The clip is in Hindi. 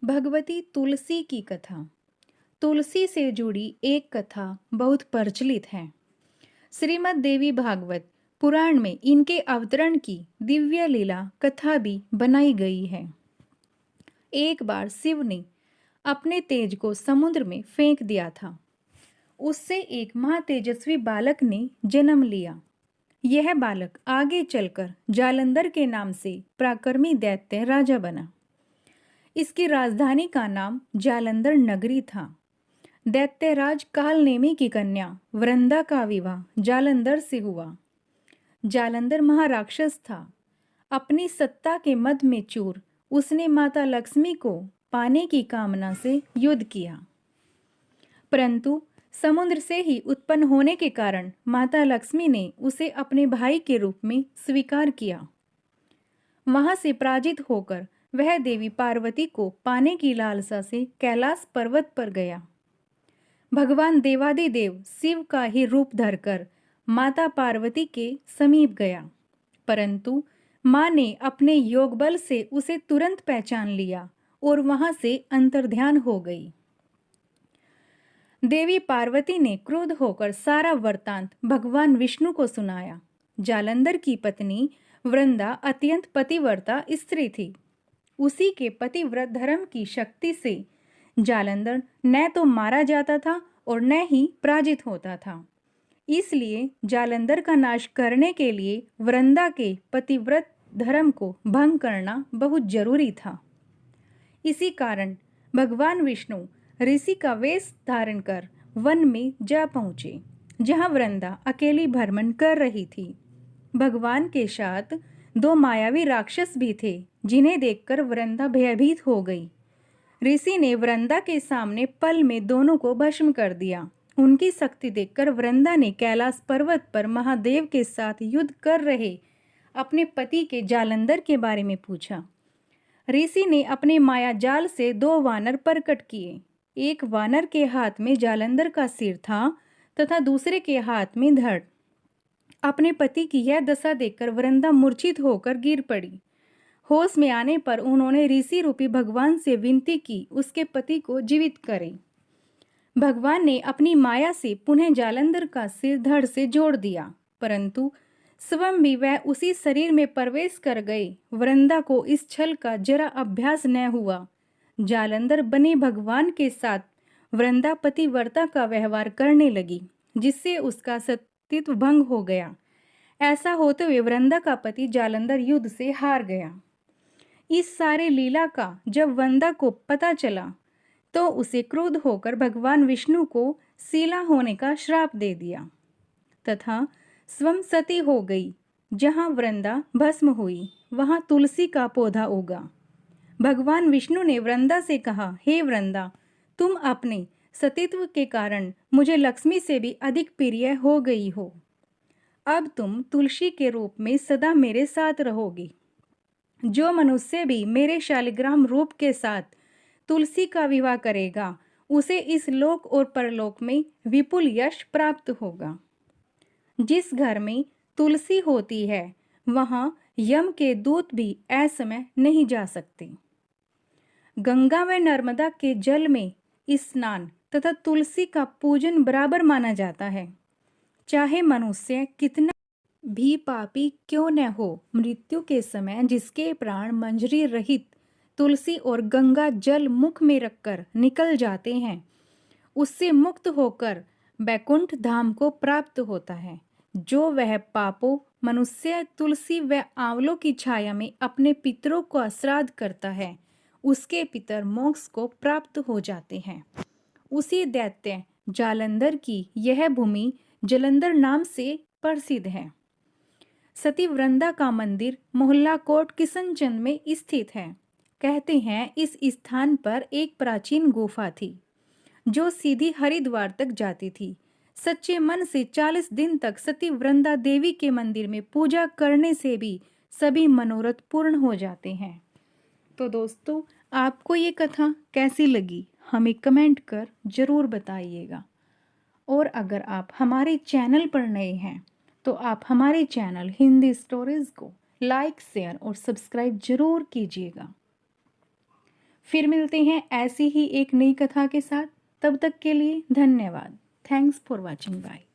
भगवती तुलसी की कथा। तुलसी से जुड़ी एक कथा बहुत प्रचलित है। श्रीमद् देवी भागवत पुराण में इनके अवतरण की दिव्य लीला कथा भी बनाई गई है। एक बार शिव ने अपने तेज को समुद्र में फेंक दिया था। उससे एक महातेजस्वी बालक ने जन्म लिया। यह बालक आगे चलकर जालंधर के नाम से पराक्रमी दैत्य राजा बना। इसकी राजधानी का नाम जालंधर नगरी था। दैत्यराज कालनेमी की कन्या वृंदा का विवाह जालंधर से हुआ। जालंधर महाराक्षस था। अपनी सत्ता के मद में चूर उसने माता लक्ष्मी को पाने की कामना से युद्ध किया, परंतु समुद्र से ही उत्पन्न होने के कारण माता लक्ष्मी ने उसे अपने भाई के रूप में स्वीकार किया। वहां से पराजित होकर वह देवी पार्वती को पाने की लालसा से कैलाश पर्वत पर गया। भगवान देवादिदेव शिव का ही रूप धरकर माता पार्वती के समीप गया, परंतु मां ने अपने योग बल से उसे तुरंत पहचान लिया और वहां से अंतर्ध्यान हो गई। देवी पार्वती ने क्रुद्ध होकर सारा वृत्तांत भगवान विष्णु को सुनाया। जालंधर की पत्नी वृंदा अत्यंत पतिव्रता स्त्री थी। उसी के पतिव्रत धर्म की शक्ति से जालंधर न तो मारा जाता था और न ही पराजित होता था। इसलिए जालंधर का नाश करने के लिए वृंदा के पतिव्रत धर्म को भंग करना बहुत जरूरी था। इसी कारण भगवान विष्णु ऋषि का वेश धारण कर वन में जा पहुंचे, जहां वृंदा अकेली भ्रमण कर रही थी। भगवान के साथ दो मायावी राक्षस भी थे, जिन्हें देखकर वृंदा भयभीत हो गई। ऋषि ने वृंदा के सामने पल में दोनों को भस्म कर दिया। उनकी शक्ति देखकर वृंदा ने कैलाश पर्वत पर महादेव के साथ युद्ध कर रहे अपने पति के जालंधर के बारे में पूछा। ऋषि ने अपने माया जाल से दो वानर प्रकट किए। एक वानर के हाथ में जालंधर का सिर था तथा दूसरे के हाथ में धड़। अपने पति की यह दशा देखकर वृंदा मूर्छित होकर गिर पड़ी। होश में आने पर उन्होंने ऋषि रूपी भगवान से विनती की उसके पति को जीवित करें। भगवान ने अपनी माया से पुनः जालंधर का सिर धड़ से जोड़ दिया, परंतु स्वयं भी वह उसी शरीर में प्रवेश कर गए। वृंदा को इस छल का जरा अभ्यास न हुआ। जालंधर बने भगवान के साथ वृंदा पतिव्रता का व्यवहार करने लगी, जिससे उसका सतीत्व भंग हो गया। ऐसा होते हुए वृंदा का पति जालंधर युद्ध से हार गया। इस सारे लीला का जब वृंदा को पता चला तो उसे क्रोध होकर भगवान विष्णु को शीला होने का श्राप दे दिया तथा स्वयं सती हो गई। जहां वृंदा भस्म हुई वहां तुलसी का पौधा उगा। भगवान विष्णु ने वृंदा से कहा, हे वृंदा, तुम अपने सतीत्व के कारण मुझे लक्ष्मी से भी अधिक प्रिय हो गई हो। अब तुम तुलसी के रूप में सदा मेरे साथ रहोगी। जो मनुष्य भी मेरे शालिग्राम रूप के साथ तुलसी का विवाह करेगा, उसे इस लोक और परलोक में विपुल यश प्राप्त होगा। जिस घर में तुलसी होती है वहां यम के दूत भी असमय नहीं जा सकते। गंगा व नर्मदा के जल में स्नान तथा तुलसी का पूजन बराबर माना जाता है। चाहे मनुष्य कितना भी पापी क्यों न हो, मृत्यु के समय जिसके प्राण मंजरी रहित तुलसी और गंगा जल मुख में रखकर निकल जाते हैं, उससे मुक्त होकर बैकुंठ धाम को प्राप्त होता है। जो वह पापों मनुष्य तुलसी व आंवलों की छाया में अपने पितरों को श्राद्ध करता है, उसके पितर मोक्ष को प्राप्त हो जाते हैं। उसी दैत्य जालंधर की यह भूमि जालंधर नाम से प्रसिद्ध है। सती वृंदा का मंदिर मोहल्ला कोट किशनचंद में स्थित है। कहते हैं इस स्थान पर एक प्राचीन गुफा थी जो सीधी हरिद्वार तक जाती थी। सच्चे मन से 40 दिन तक सती वृंदा देवी के मंदिर में पूजा करने से भी सभी मनोरथ पूर्ण हो जाते हैं। तो दोस्तों, आपको ये कथा कैसी लगी हमें कमेंट कर जरूर बताइएगा। और अगर आप हमारे चैनल पर नए हैं तो आप हमारे चैनल हिंदी स्टोरीज को लाइक, शेयर और सब्सक्राइब जरूर कीजिएगा। फिर मिलते हैं ऐसी ही एक नई कथा के साथ। तब तक के लिए धन्यवाद। Thanks for watching. बाय।